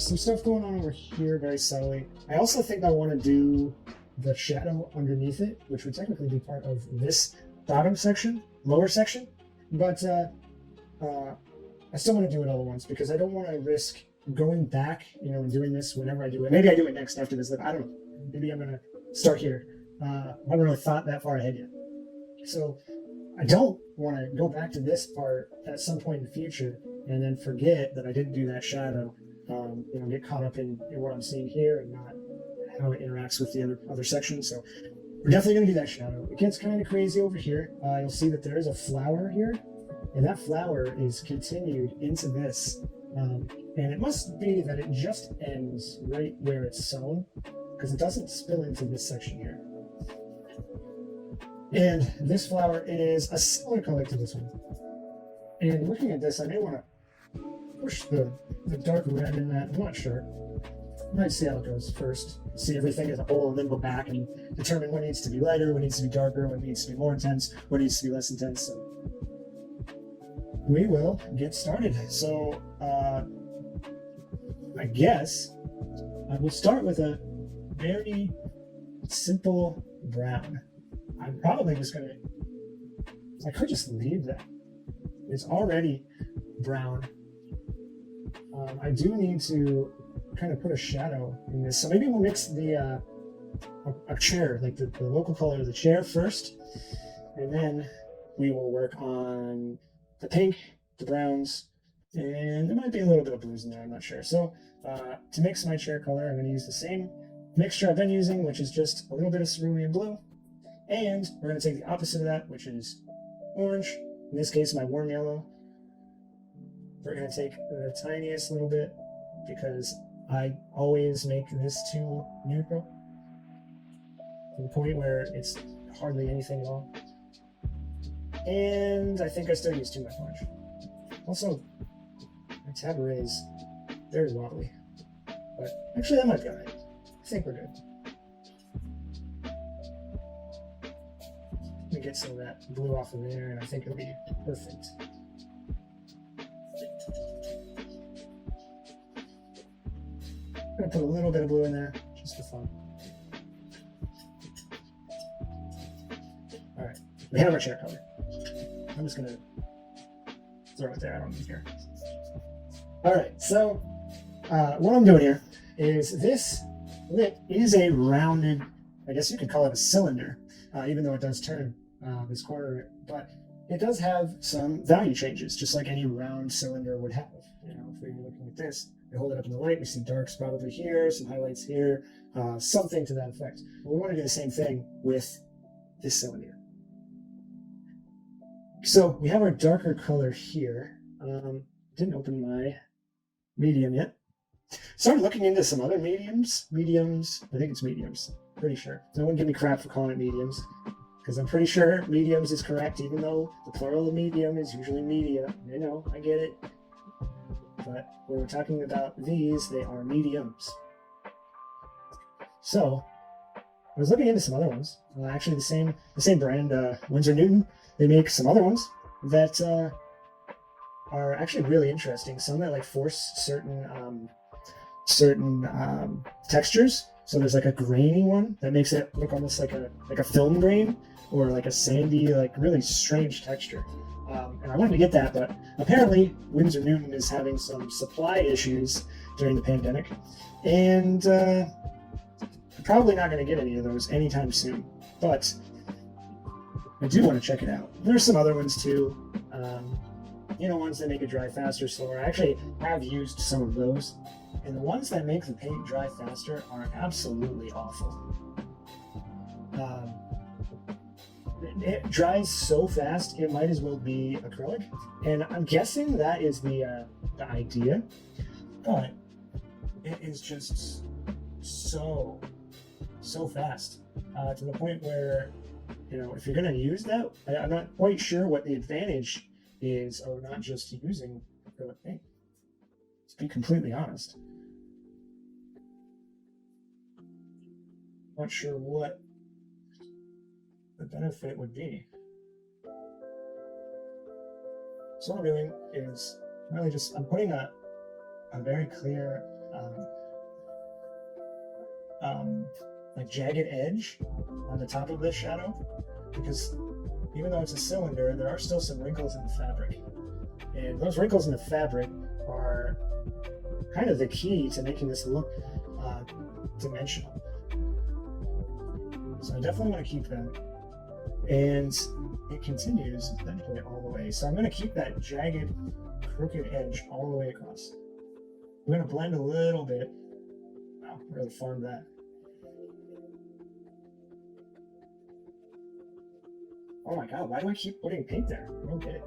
some stuff going on over here very subtly. I also think I want to do the shadow underneath it, which would technically be part of this bottom section, lower section. But I still want to do it all at once because I don't want to risk going back, and doing this whenever I do it. Maybe I do it next after this. Like, I don't know. Maybe I'm going to start here. I haven't really thought that far ahead yet. So I don't want to go back to this part at some point in the future and then forget that I didn't do that shadow, get caught up in what I'm seeing here and not how it interacts with the other sections. So we're definitely going to do that shadow. It gets kind of crazy over here. You'll see that there is a flower here, and that flower is continued into this. And it must be that it just ends right where it's sewn, because it doesn't spill into this section here. And this flower is a similar color to this one. And looking at this, I may want to push the dark red in that. I'm not sure. I might see how it goes first. See everything as a whole, and then go back and determine what needs to be lighter, what needs to be darker, what needs to be more intense, what needs to be less intense. So we will get started. So I guess I will start with a very simple brown. I'm probably just going to, I could just leave that. It's already brown. I do need to kind of put a shadow in this. So maybe we'll mix the a chair, like the local color of the chair first. And then we will work on the pink, the browns, and there might be a little bit of blues in there, I'm not sure. So to mix my chair color, I'm going to use the same mixture I've been using, which is just a little bit of cerulean blue. And we're going to take the opposite of that, which is orange. In this case, my warm yellow. We're going to take the tiniest little bit because I always make this too neutral to the point where it's hardly anything at all. And I think I still use too much orange. Also, my tabaret is very wobbly. But actually, that might be alright. I think we're good. Let me get some of that blue off of there, and I think it'll be perfect. I'm going to put a little bit of blue in there, just for fun. Alright, we have our chair color. I'm just going to throw it there, I don't need here. Alright, so what I'm doing here is this lip is a rounded, I guess you could call it a cylinder, even though it does turn this corner, but it does have some value changes, just like any round cylinder would have. If we were looking at this, we hold it up in the light, we see darks probably here, some highlights here, something to that effect. But we want to do the same thing with this cylinder. So we have our darker color here. Didn't open my medium yet. Started looking into some other mediums. I think it's mediums, pretty sure. No one give me crap for calling it mediums, because I'm pretty sure mediums is correct, even though the plural of medium is usually media. I know, I get it. But when we're talking about these, they are mediums. So I was looking into some other ones. Actually, the same brand, Winsor Newton. They make some other ones that are actually really interesting. Some that like force certain textures. So there's like a grainy one that makes it look almost like a film grain, or like a sandy, like really strange texture. And I wanted to get that, but apparently Winsor Newton is having some supply issues during the pandemic, and I'm probably not going to get any of those anytime soon. But I do want to check it out. There's some other ones too, ones that make it dry faster, slower. I actually have used some of those, and the ones that make the paint dry faster are absolutely awful. It dries so fast, it might as well be acrylic, and I'm guessing that is the idea, but it is just so fast to the point where, if you're going to use that, I'm not quite sure what the advantage is of not just using acrylic paint, to be completely honest. Not sure what the benefit would be. So what I'm doing is really I'm putting a very clear like jagged edge on the top of this shadow, because even though it's a cylinder, there are still some wrinkles in the fabric. And those wrinkles in the fabric are kind of the key to making this look dimensional. So I definitely want to keep that. And it continues eventually all the way. So I'm going to keep that jagged, crooked edge all the way across. I'm going to blend a little bit. Wow, really farmed that. Oh my god, why do I keep putting paint there? I don't get it.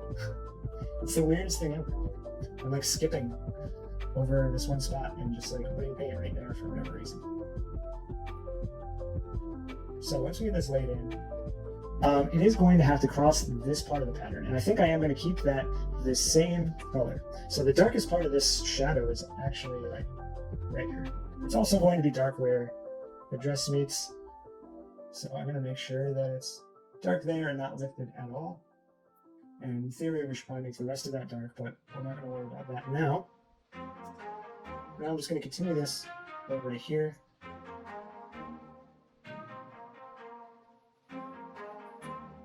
It's the weirdest thing ever. I'm like skipping over this one spot and just like putting paint right there for whatever reason. So once we get this laid in, it is going to have to cross this part of the pattern, and I think I am going to keep that the same color. So the darkest part of this shadow is actually like right here. It's also going to be dark where the dress meets, so I'm going to make sure that it's dark there and not lifted at all. And in theory, we should probably make the rest of that dark, but we're not going to worry about that now. Now I'm just going to continue this over to here.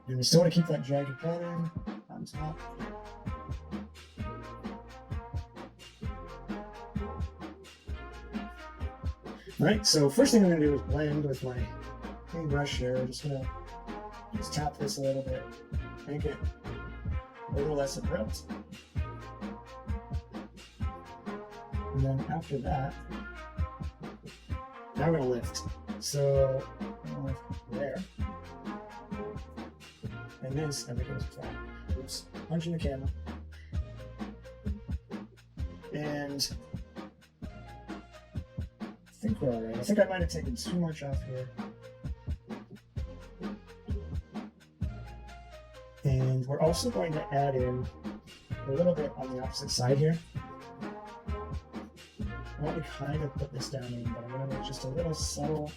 And we still want to keep that jagged pattern on top. Alright, so first thing I'm going to do is blend with my clean brush here. I'm just going to tap this a little bit, make it a little less abrupt. And then after that, now we're going to lift. So, I'm going to lift there. And this, everything's flat. Oops, punching the camera. And I think we're alright. I think I might have taken too much off here. And we're also going to add in a little bit on the opposite side here. I want to kind of put this down in, but I'm going to make just a little subtle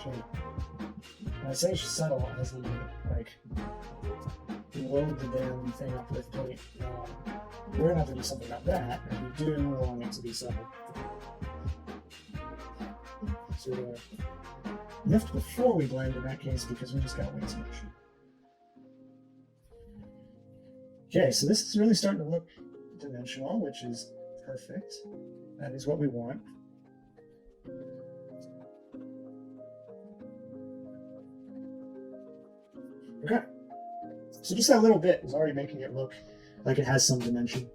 shape. When I say subtle, it doesn't like load the damn thing up with paint. We're going to have to do something about that, and we do want it to be subtle. So we're going to lift before we blend in that case, because we just got way too much. Okay, so this is really starting to look dimensional, which is perfect. That is what we want. Okay, so just that little bit is already making it look like it has some dimension.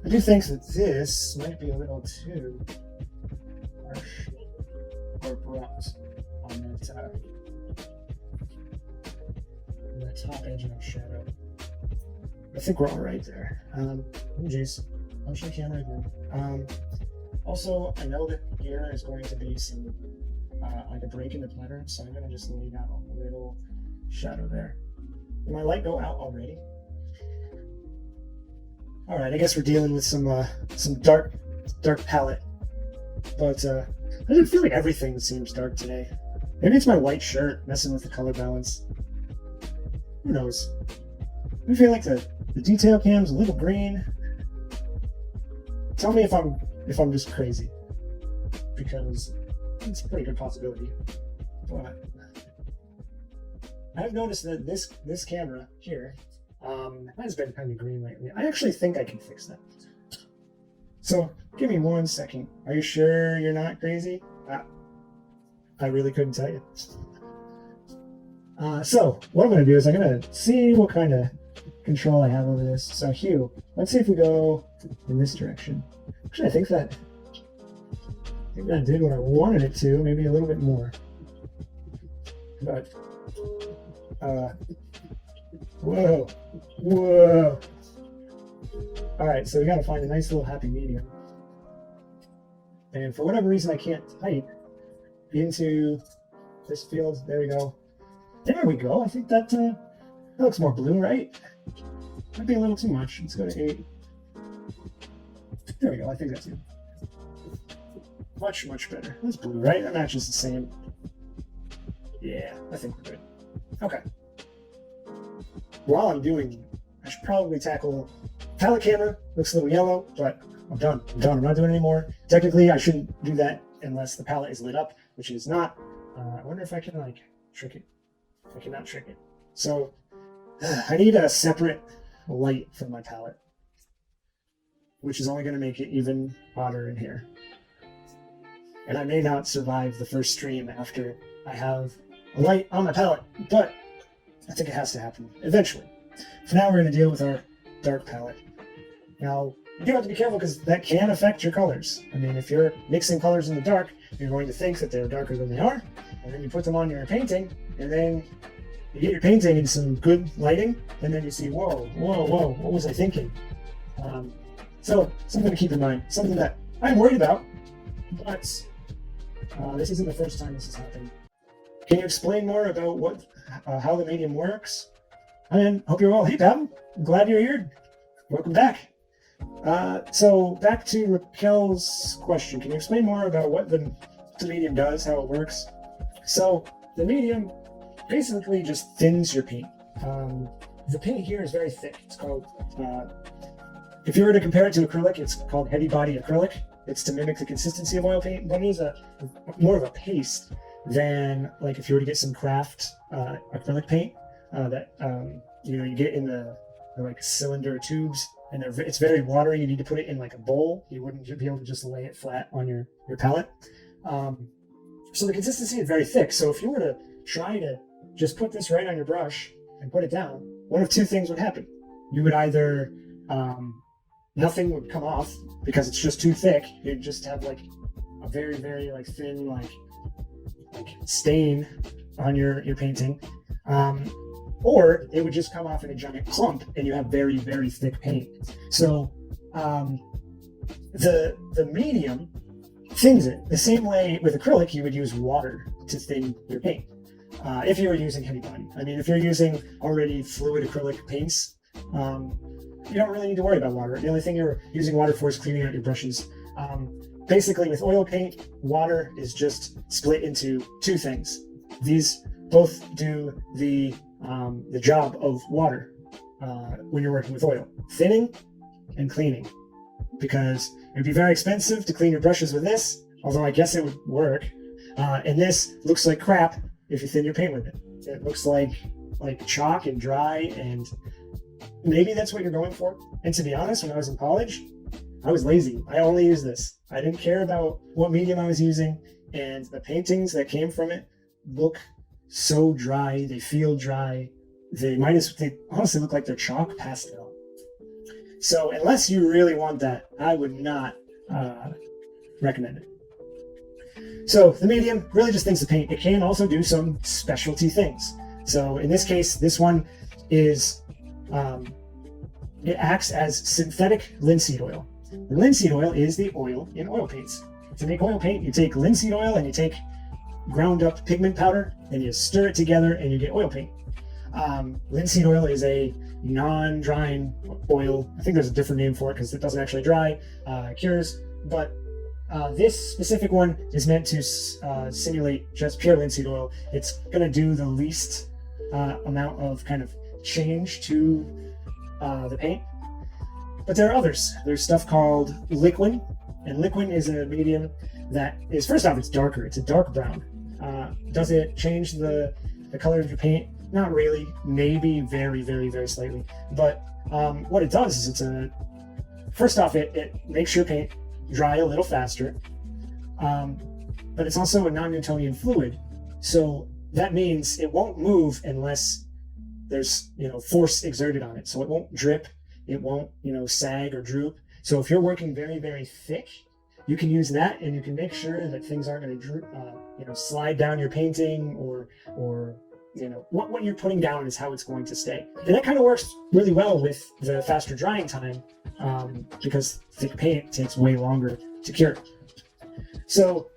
I do think that this might be a little too harsh or abrupt on that top edge of that shadow. I think we're all right there. Oh geez, punch the camera again. Also, I know that here is going to be some like a break in the pattern, so I'm going to just lay down a little shadow there. Did my light go out already? All right, I guess we're dealing with some dark palette, but I didn't feel like everything seems dark today. Maybe it's my white shirt messing with the color balance. Who knows? I feel like the detail cam's a little green. Tell me if I'm just crazy, because it's a pretty good possibility. But I've noticed that this camera here has been kind of green lately. I actually think I can fix that. So give me 1 second. Are you sure you're not crazy? I really couldn't tell you. So what I'm going to do is I'm going to see what kind of control I have over this. So hue, let's see if we go in this direction. Actually, I think that did what I wanted it to, maybe a little bit more. But whoa. All right, so we got to find a nice little happy medium. And for whatever reason, I can't type into this field. There we go. There we go. I think that looks more blue, right? Might be a little too much. Let's go to 8. There we go. I think that's it. Much, much better. That's blue, right? That matches the same. Yeah, I think we're good. Okay. While I'm doing, I should probably tackle palette camera. Looks a little yellow, but I'm done. I'm not doing it anymore. Technically, I shouldn't do that unless the palette is lit up, which it is not. I wonder if I can like trick it. I cannot trick it. So I need a separate light for my palette, which is only going to make it even hotter in here. And I may not survive the first stream after I have a light on my palette, but I think it has to happen eventually. For now, we're going to deal with our dark palette. Now, you do have to be careful because that can affect your colors. I mean, if you're mixing colors in the dark, you're going to think that they're darker than they are, and then you put them on your painting, and then you get your painting in some good lighting, and then you see, whoa, what was I thinking? So, something to keep in mind, something that I'm worried about, but this isn't the first time this has happened. Can you explain more about how the medium works? And hope you're well. Hey, Pam, I'm glad you're here. Welcome back. So back to Raquel's question. Can you explain more about what the medium does, how it works? So the medium basically just thins your paint. The paint here is very thick. It's called, if you were to compare it to acrylic, it's called heavy body acrylic. It's to mimic the consistency of oil paint, but it is more of a paste than like if you were to get some craft acrylic paint that you get in the like cylinder tubes, and it's very watery. You need to put it in like a bowl. You wouldn't be able to just lay it flat on your palette. So the consistency is very thick. So if you were to try to just put this right on your brush and put it down, one of two things would happen. You would either nothing would come off because it's just too thick. You'd just have like a very, very like thin like stain on your painting. Or it would just come off in a giant clump and you have very, very thick paint. So the medium thins it. The same way with acrylic, you would use water to thin your paint. If you were using heavy body. I mean, if you're using already fluid acrylic paints, you don't really need to worry about water. The only thing you're using water for is cleaning out your brushes. Basically, with oil paint, water is just split into two things. These both do the job of water when you're working with oil: thinning and cleaning. Because it would be very expensive to clean your brushes with this, although I guess it would work. And this looks like crap if you thin your paint with it. It looks like chalk and dry, and maybe that's what you're going for. And to be honest, when I was in college, I was lazy. I only used this. I didn't care about what medium I was using, and the paintings that came from it look so dry. They feel dry. They honestly look like they're chalk pastel. So unless you really want that, I would not recommend it. So the medium really just thins the paint. It can also do some specialty things. So in this case, this one is, it acts as synthetic linseed oil. Linseed oil is the oil in oil paints. To make oil paint, you take linseed oil and you take ground up pigment powder and you stir it together and you get oil paint. Linseed oil is a non-drying oil. I think there's a different name for it because it doesn't actually dry, cures, but this specific one is meant to simulate just pure linseed oil. It's going to do the least amount of kind of change to the paint. But there are others. There's stuff called liquid, and liquid is a medium that is, first off, it's darker. It's a dark brown. Does it change the color of your paint? Not really. Maybe very, very, very slightly. But what it does is first off, it makes your paint dry a little faster. But it's also a non-Newtonian fluid. So that means it won't move unless there's force exerted on it. So it won't drip. It won't sag or droop. So if you're working very, very thick, you can use that, and you can make sure that things aren't going to droop, slide down your painting, or what you're putting down is how it's going to stay. And that kind of works really well with the faster drying time, because thick paint takes way longer to cure. So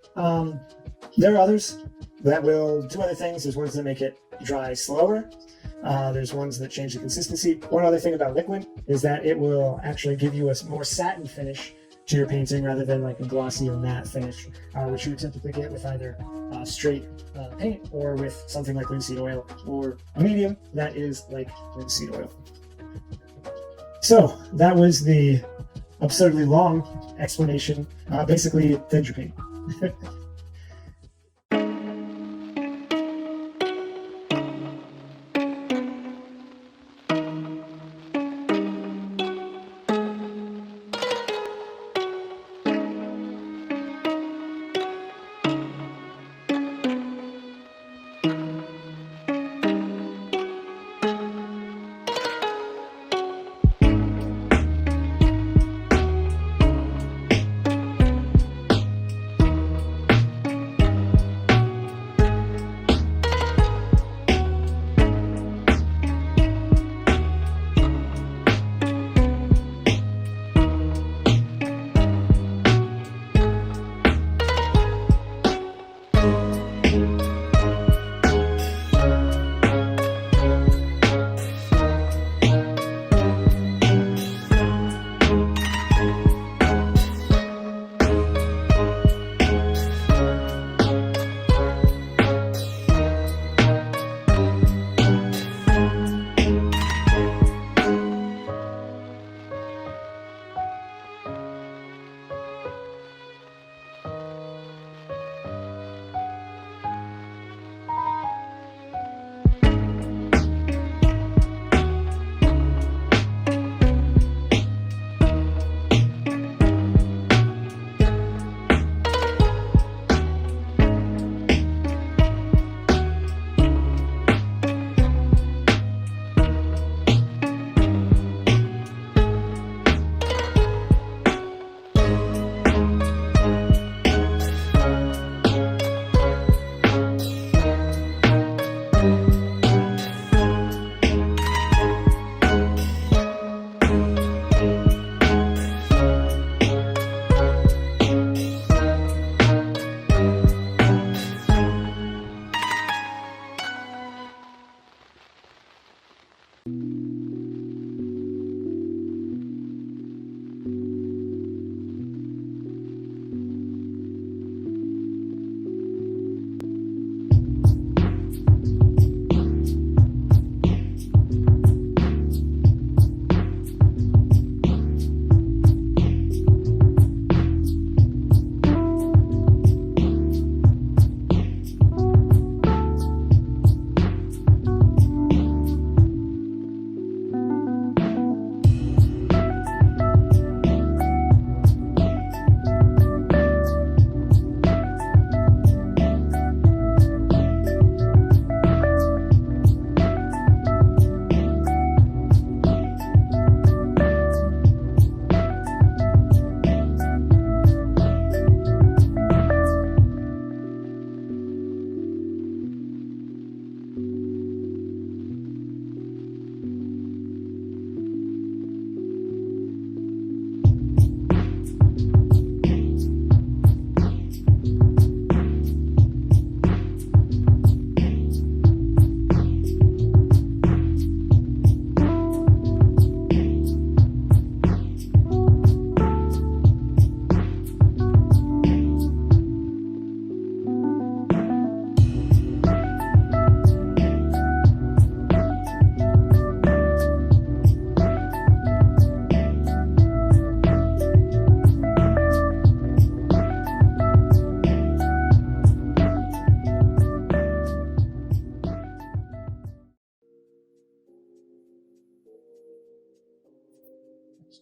there are others that will do other things. There's ones that make it dry slower. There's ones that change the consistency. One other thing about liquid is that it will actually give you a more satin finish to your painting rather than like a glossy or matte finish, which you would typically get with either straight paint or with something like linseed oil, or a medium that is like linseed oil. So that was the absurdly long explanation. Basically, fed your paint.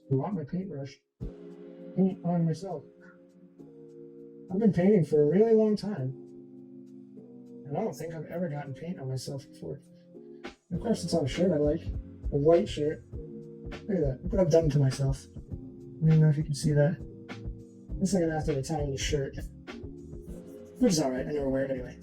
I want my paintbrush. Paint on myself. I've been painting for a really long time, and I don't think I've ever gotten paint on myself before. And of course, it's on a shirt I like, a white shirt. Look at that. Look what I've done to myself. I don't know if you can see that. Looks like I'm after a tiny shirt, which is alright. I never wear it anyway.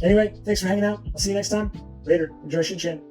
Anyway, thanks for hanging out. I'll see you next time. Later. Enjoy Shin Chan.